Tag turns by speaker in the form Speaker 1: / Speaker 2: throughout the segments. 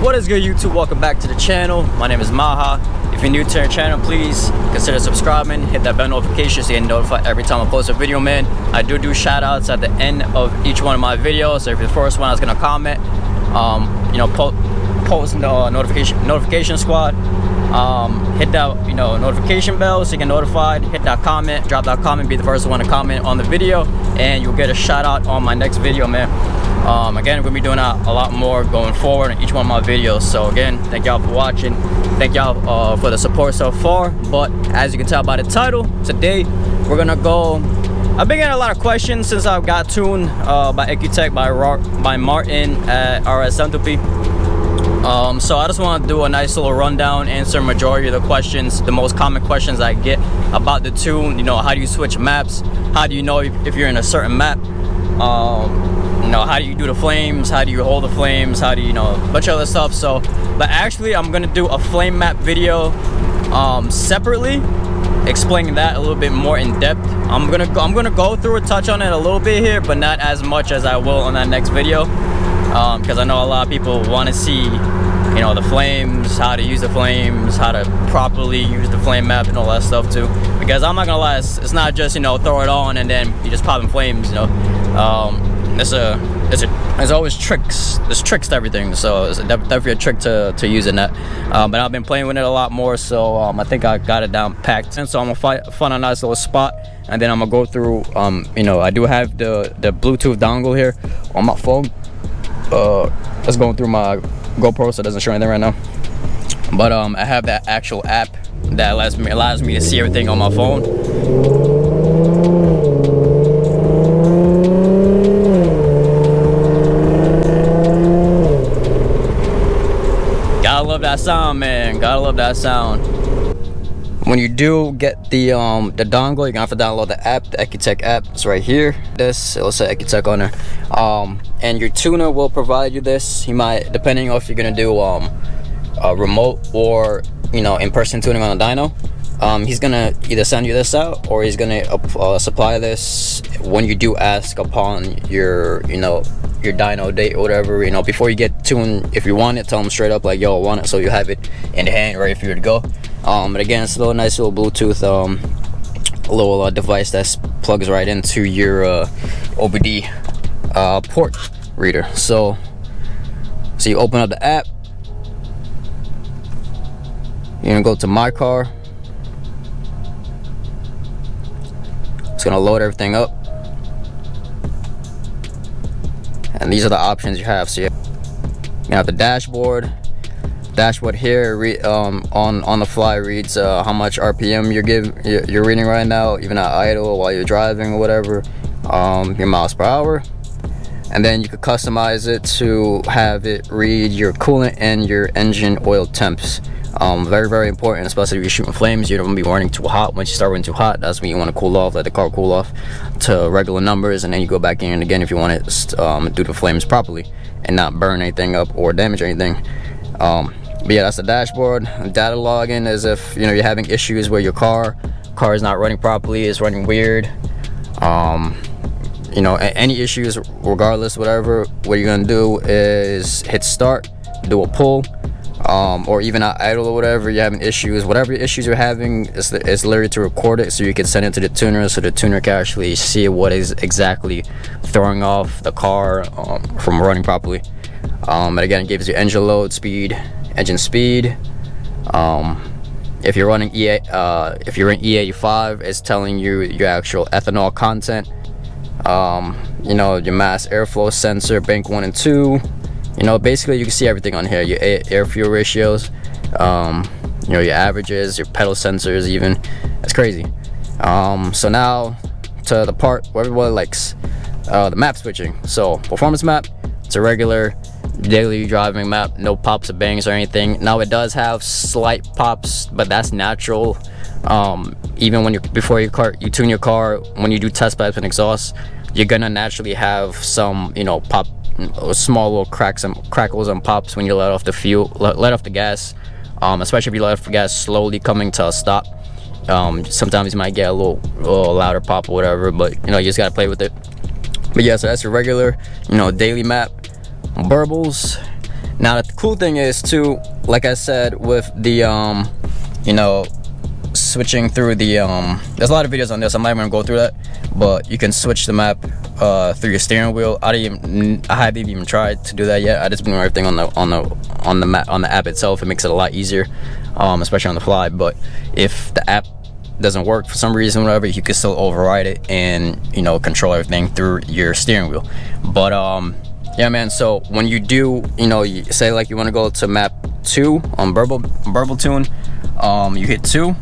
Speaker 1: What is good, YouTube? Welcome back to the channel. My name is Maha. If you're new to our channel, please consider subscribing, hit that bell notification so you get notified every time I post a video, man. I do shout outs at the end of each one of my videos. So if you're the first one I was gonna comment, post the notification squad, hit that notification bell so you get notified, hit that comment, drop that comment, be the first one to comment on the video, and you'll get a shout out on my next video, man. Again, we're gonna be doing a lot more going forward in each one of my videos. So again, thank y'all for watching, thank y'all for the support so far. But as you can tell by the title, today we're gonna go, I've been getting a lot of questions since I got tuned by Ecutek by Martin at RS Centipede. So I just want to do a nice little rundown, answer majority of the questions, the most common questions I get about the tune. How do you switch maps? How do you know if you're in a certain map? How do you do the flames? How do you hold the flames? How do you a bunch of other stuff? So, but actually I'm gonna do a flame map video separately, explaining that a little bit more in depth. I'm gonna go through and touch on it a little bit here, but not as much as I will on that next video, because I know a lot of people want to see the flames, how to use the flames, how to properly use the flame map and all that stuff too. Because I'm not gonna lie, it's not just throw it on and then you just pop in flames. There's always tricks. There's tricks to everything, so it's definitely a trick to using that. But I've been playing with it a lot more, so I think I got it down packed. And so I'm gonna find a nice little spot, and then I'm gonna go through. I do have the Bluetooth dongle here on my phone. It's going through my GoPro, so it doesn't show anything right now. But I have that actual app that allows me to see everything on my phone. Gotta love that sound, man. Gotta love that sound. When you do get the dongle, you're gonna have to download the app, the Ecutek app. It's right here. It'll say Ecutek on there. And your tuner will provide you this. He might, depending on if you're gonna do a remote or in-person tuning on a dyno. He's gonna either send you this out, or he's gonna supply this when you do ask upon your your dyno date or whatever. Before you get tuned, if you want it, tell him straight up like, yo, I want it, so you have it in hand ready for you to go. But again, it's a little nice little Bluetooth little device that plugs right into your OBD port reader. So you open up the app, you're gonna go to my car. It's gonna load everything up, and these are the options you have. So you have the dashboard here. On the fly reads how much RPM you're reading right now, even at idle, while you're driving or whatever, your miles per hour. And then you could customize it to have it read your coolant and your engine oil temps. Very, very important, especially if you're shooting flames. You don't want to be running too hot. Once you start running too hot, that's when you want to cool off, let the car cool off to regular numbers, and then you go back in again if you want to do the flames properly and not burn anything up or damage anything. But yeah, that's the dashboard. Data login is if you're having issues where your car is not running properly, it's running weird. Any issues, regardless, whatever, what you're gonna do is hit start, do a pull, or even at idle or whatever you're having issues, whatever issues you're having, it's literally to record it so you can send it to the tuner, so the tuner can actually see what is exactly throwing off the car from running properly. And again, it gives you engine load speed, engine speed. If you're running if you're in E85, it's telling you your actual ethanol content. Your mass airflow sensor, bank 1 and 2. Basically you can see everything on here. Your air fuel ratios, your averages, your pedal sensors, even. That's crazy. So now to the part where everybody likes, the map switching. So performance map, it's a regular daily driving map, no pops or bangs or anything. Now it does have slight pops, but that's natural. Even when before you tune your car, when you do test pipes and exhaust, you're gonna naturally have some, you know, pop, small little cracks and crackles and pops when you let off the fuel, let off the gas. Especially if you let off the gas slowly coming to a stop. Sometimes you might get a little louder pop or whatever, but you know, you just gotta play with it. But yeah, so that's your regular, you know, daily map. Burbles. Now the cool thing is too, like I said, with the you know, switching through the there's a lot of videos on this. I'm not even gonna go through that, but you can switch the map through your steering wheel. I haven't even tried to do that yet. I just been doing everything on the map, on the app itself. It makes it a lot easier, especially on the fly. But if the app doesn't work for some reason, whatever, you can still override it and, you know, control everything through your steering wheel. But yeah, man, so when you do, you know, you say like you want to go to map 2 on Burble Tune, you hit 2,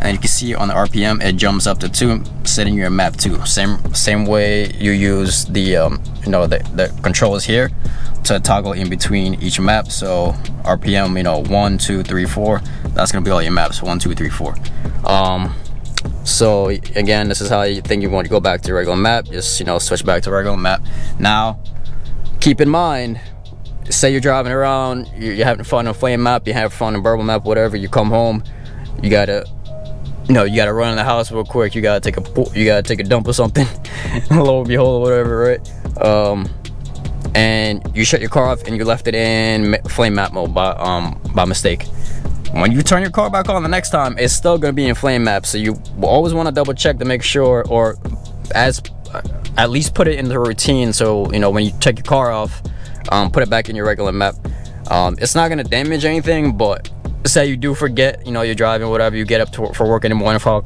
Speaker 1: and you can see on the RPM it jumps up to 2, setting your map 2. Same way you use the you know, the controls here to toggle in between each map. So RPM, you know, 1, 2, 3, 4, that's gonna be all your maps, 1, 2, 3, 4. So again, this is how you think you want to go back to your regular map. Just, you know, switch back to regular map. Now keep in mind, say you're driving around, you're having fun on Flame map, you have fun on Burble map, whatever, you come home, you gotta, you know, you gotta run in the house real quick, you gotta take a dump or something, lo and behold, or whatever, right? And you shut your car off and you left it in Flame map mode by mistake. When you turn your car back on the next time, it's still gonna be in Flame map, so you will always want to double check to make sure, or at least put it in the routine, so you know, when you take your car off, put it back in your regular map. It's not gonna damage anything, but say you do forget, you know, you're driving, whatever, you get up for work in the morning, 5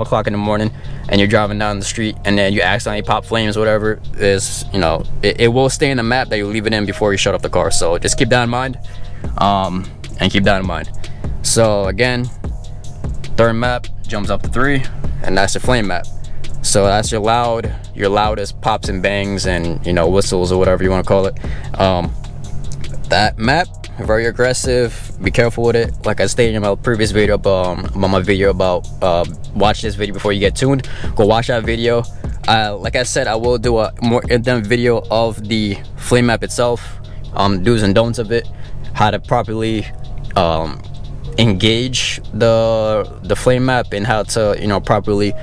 Speaker 1: o'clock in the morning, and you're driving down the street, and then you accidentally pop flames, whatever, is, you know, it will stay in the map that you leave it in before you shut off the car. So just keep that in mind, and keep that in mind. So again, third map jumps up to 3, and that's the Flame map. So that's your loudest pops and bangs and, you know, whistles or whatever you want to call it. That map, very aggressive, be careful with it. Like I stated in my previous video about watch this video before you get tuned. Go watch that video. Like I said, I will do a more in-depth video of the Flame map itself, do's and don'ts of it, how to properly engage the Flame map, and how to, you know, properly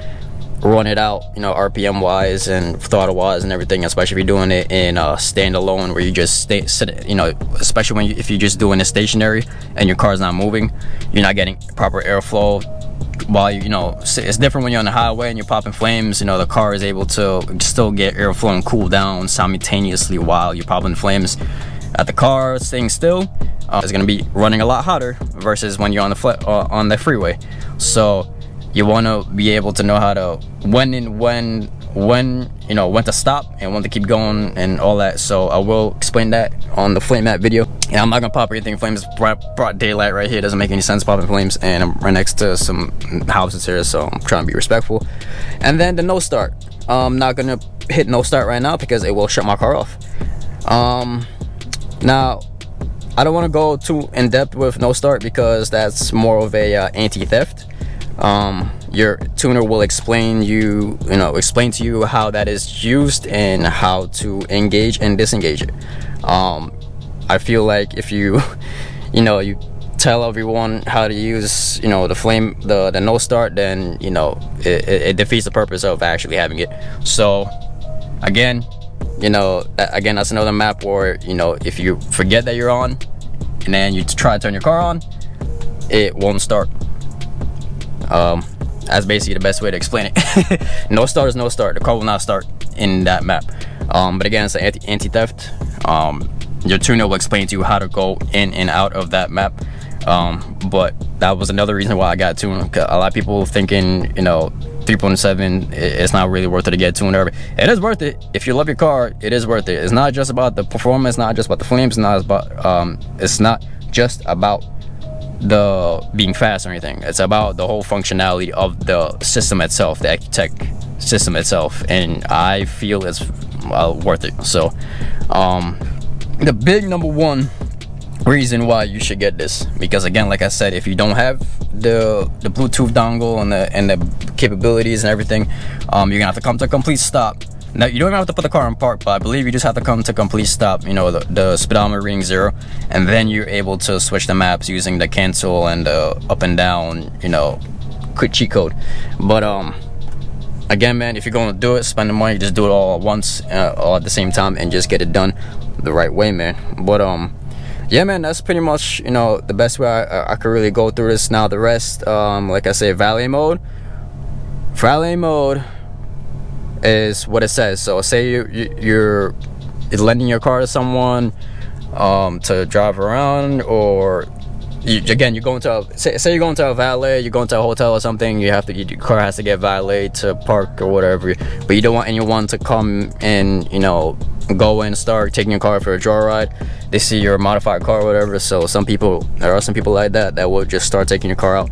Speaker 1: run it out, you know, RPM wise and throttle wise and everything, especially if you're doing it in standalone, where you just sit, you know, especially if you're just doing it stationary and your car's not moving, you're not getting proper airflow. While you know, it's different when you're on the highway and you're popping flames. You know, the car is able to still get airflow and cool down simultaneously while you're popping flames. At the car staying still, it's gonna be running a lot hotter versus when you're on the freeway. So you want to be able to know how to when you know, when to stop and when to keep going and all that. So I will explain that on the Flame map video. And I'm not gonna pop everything flames. Broad daylight right here, doesn't make any sense popping flames, and I'm right next to some houses here, so I'm trying to be respectful. And then the no start, I'm not gonna hit no start right now because it will shut my car off. Now I don't want to go too in depth with no start because that's more of a anti-theft. Your tuner will explain to you how that is used and how to engage and disengage it. I feel like if you you tell everyone how to use, you know, the no start, then, you know, it defeats the purpose of actually having it. So again, you know, that's another map where, you know, if you forget that you're on and then you try to turn your car on, it won't start. That's basically the best way to explain it. No start is no start. The car will not start in that map. But again, it's an anti-theft. Your tuner will explain to you how to go in and out of that map. But that was another reason why I got tuned. A lot of people thinking, you know, 3.7, it's not really worth it to get tuned. It is worth it. If you love your car, it is worth it. It's not just about the performance, not just about the flames, it's not just about the being fast or anything. It's about the whole functionality of the system itself, the Ecutek system itself, and I feel it's worth it. So the big number one reason why you should get this, because again, like I said, if you don't have the Bluetooth dongle and the capabilities and everything, you're gonna have to come to a complete stop. Now, you don't even have to put the car in park, but I believe you just have to come to complete stop, you know, the speedometer reading 0, and then you're able to switch the maps using the cancel and the up and down, you know, quick cheat code. But again, man, if you're going to do it, spend the money, just do it all at once, all at the same time, and just get it done the right way, man. But yeah, man, that's pretty much, you know, the best way I could really go through this. Now the rest, like I say, valet mode is what it says. So say you're lending your car to someone to drive around, or you're going to say you're going to a valet, you're going to a hotel or something, your car has to get valet to park or whatever, but you don't want anyone to come and, you know, go and start taking your car for a joyride. They see your modified car or whatever, so there are some people like that will just start taking your car out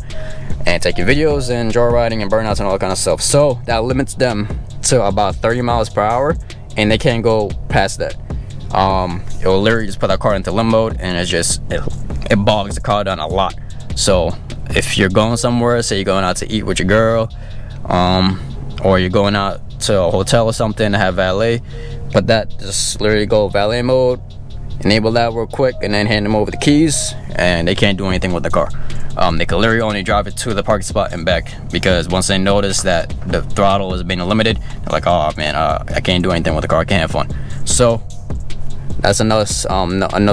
Speaker 1: and taking videos and joyriding and burnouts and all that kind of stuff. So that limits them to about 30 miles per hour, and they can't go past that. It will literally just put that car into limp mode, and it bogs the car down a lot. So if you're going somewhere, say you're going out to eat with your girl, or you're going out to a hotel or something to have valet, but that just literally go valet mode, enable that real quick, and then hand them over the keys, and they can't do anything with the car. They can literally only drive it to the parking spot and back, because once they notice that the throttle is being limited, they're like, oh man, I can't do anything with the car, I can't have fun. So that's another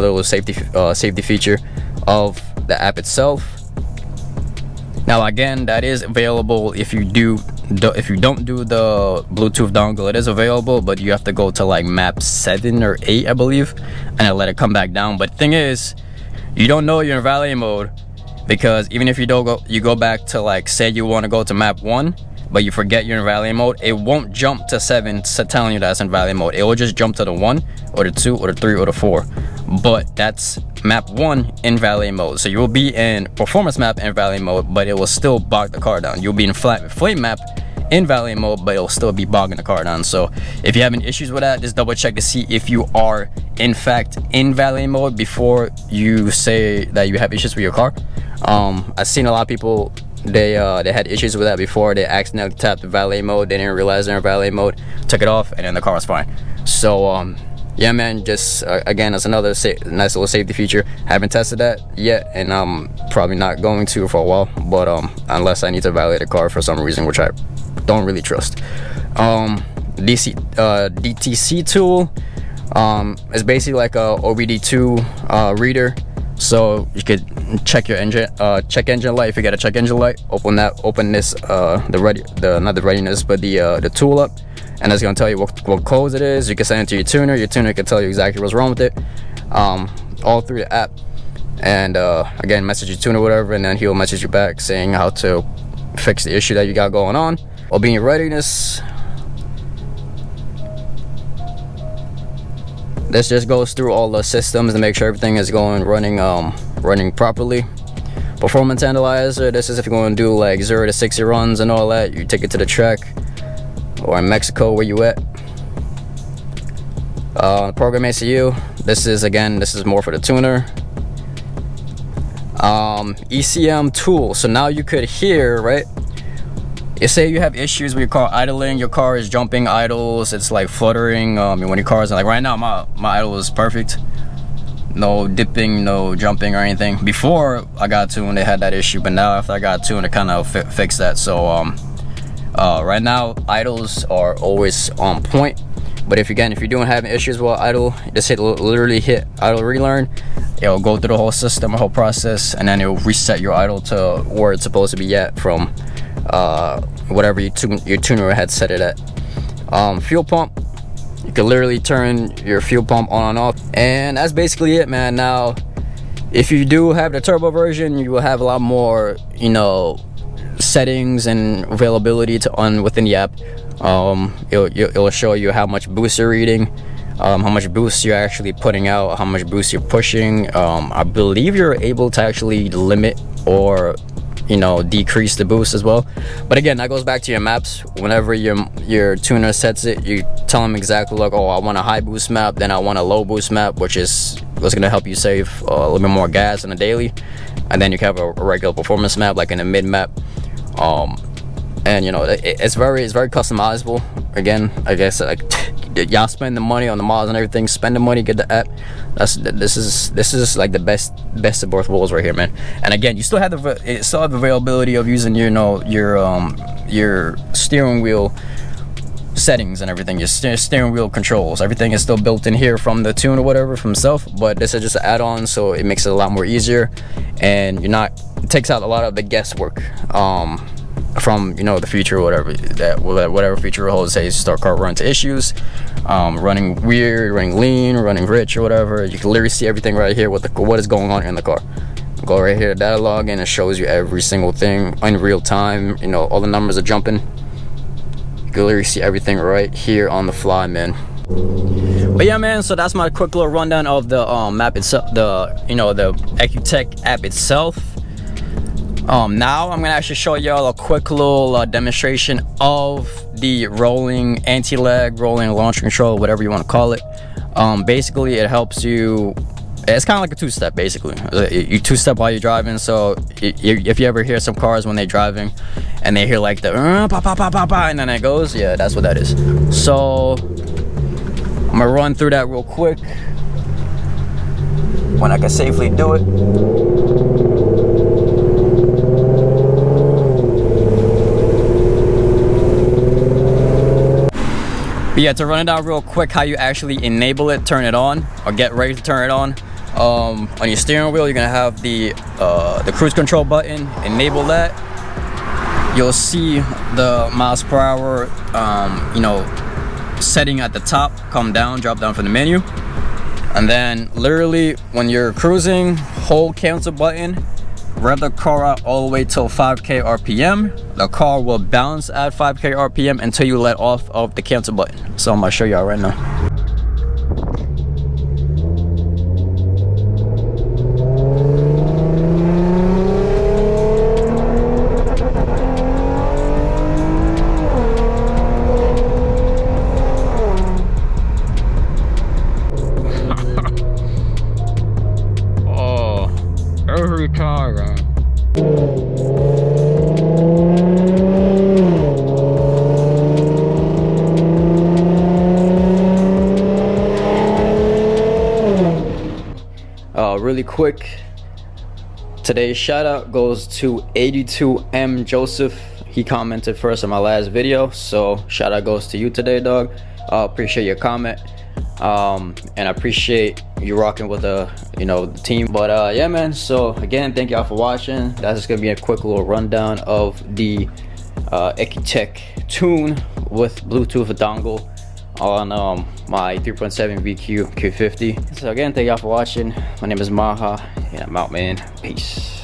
Speaker 1: little safety feature of the app itself. Now again, that is available if you don't do the Bluetooth dongle. It is available, but you have to go to like map 7 or 8, I believe, and I let it come back down. But the thing is, you don't know you're in valet mode, because even if you go back to, like, say you want to go to map 1, but you forget you're in valet mode, it won't jump to 7 telling you that's in valet mode. It will just jump to the 1 or the 2 or the 3 or the 4. But that's map 1 in valet mode. So you will be in performance map in valet mode, but it will still bog the car down. You'll be in flame map in valet mode, but it'll still be bogging the car down. So if you have any issues with that, just double check to see if you are in fact in valet mode before you say that you have issues with your car. I've seen a lot of people, they had issues with that before. They accidentally tapped the valet mode, they didn't realize they're in valet mode, took it off, and then the car was fine. So yeah, man, just again, that's another nice little safety feature. Haven't tested that yet, and I'm probably not going to for a while, but unless I need to valet the car for some reason, which I don't really trust. DTC tool is basically like a OBD2 reader. So you could check your engine, check engine light. If you got a check engine light, open this not the readiness, but the tool up, and it's gonna tell you what codes it is. You can send it to your tuner. Your tuner can tell you exactly what's wrong with it, all through the app. And again, message your tuner, whatever, and then he'll message you back saying how to fix the issue that you got going on. Obedient readiness. This just goes through all the systems to make sure everything is running properly. Performance analyzer. This is if you're going to do like 0 to 60 runs and all that. You take it to the track, or in Mexico, where you at. Program ECU. This is more for the tuner. ECM tool. So now you could hear, right? You say you have issues with your car idling, your car is jumping idles, it's like fluttering, when your car is like, right now my idle is perfect, no dipping, no jumping or anything. Before I got tuned, they had that issue, but now after I got tuned, it kind of fixed that. So right now idles are always on point. But if you're doing having issues with idle, just literally hit idle relearn. It'll go through the whole system, the whole process, and then it'll reset your idle to where it's supposed to be at from whatever your tuner had set it at. Fuel pump, you can literally turn your fuel pump on and off, and that's basically it, man. Now if you do have the turbo version, you will have a lot more, settings and availability within the app. It'll show you how much boost you're reading, how much boost you're actually putting out, how much boost you're pushing. I believe you're able to actually limit or you know, decrease the boost as well. But again, that goes back to your maps. Whenever your tuner sets it, you tell them exactly like, oh, I want a high boost map, then I want a low boost map, which is what's going to help you save a little bit more gas in a daily. And then you can have a regular performance map, like in a mid map. And you know, it's very customizable. Again, I guess like y'all spend the money on the mods and everything, spend the money, get the app. This is like the best of both worlds right here, man. And again, you still have the availability of using, you know, your steering wheel settings and everything, your steering wheel controls. Everything is still built in here from the tune or whatever from itself, but this is just an add-on, so it makes it a lot more easier, and it takes out a lot of the guesswork from, you know, the future or whatever, that whatever feature holds. Say start car run into issues, running weird, running lean, running rich or whatever. You can literally see everything right here, what is going on in the car. Go right here to data log, and it shows you every single thing in real time. You know, all the numbers are jumping. You can literally see everything right here on the fly, man. But yeah, man, so that's my quick little rundown of the map itself, the Ecutek app itself. Now I'm gonna actually show y'all a quick little demonstration of the rolling anti-lag, rolling launch control, whatever you want to call it. Basically, it helps you. It's kind of like a two-step, basically. You two-step while you're driving. So if you ever hear some cars when they're driving and they hear like the pa pa pa pa pa, and then it goes, yeah, that's what that is. So I'm gonna run through that real quick when I can safely do it. But yeah, to run it down real quick, how you actually enable it, turn it on, or get ready to turn it on. On your steering wheel, you're gonna have the cruise control button. Enable that. You'll see the miles per hour, you know, setting at the top. Come down, drop down from the menu, and then literally when you're cruising, hold cancel button. Rev the car out all the way till 5k RPM. The car will bounce at 5k RPM until you let off of the cancel button. So I'm gonna show y'all right now. Oh, every car, man. Really quick, today's shout out goes to 82M Joseph. He commented first on my last video, so shout out goes to you today, dog. Appreciate your comment, and I appreciate you rocking with the team. But yeah, man, so again, thank y'all for watching. That's just gonna be a quick little rundown of the Ecutek tune with Bluetooth dongle on my 3.7 VQ Q50. So again, thank y'all for watching. My name is Maha, and I'm out, man. Peace.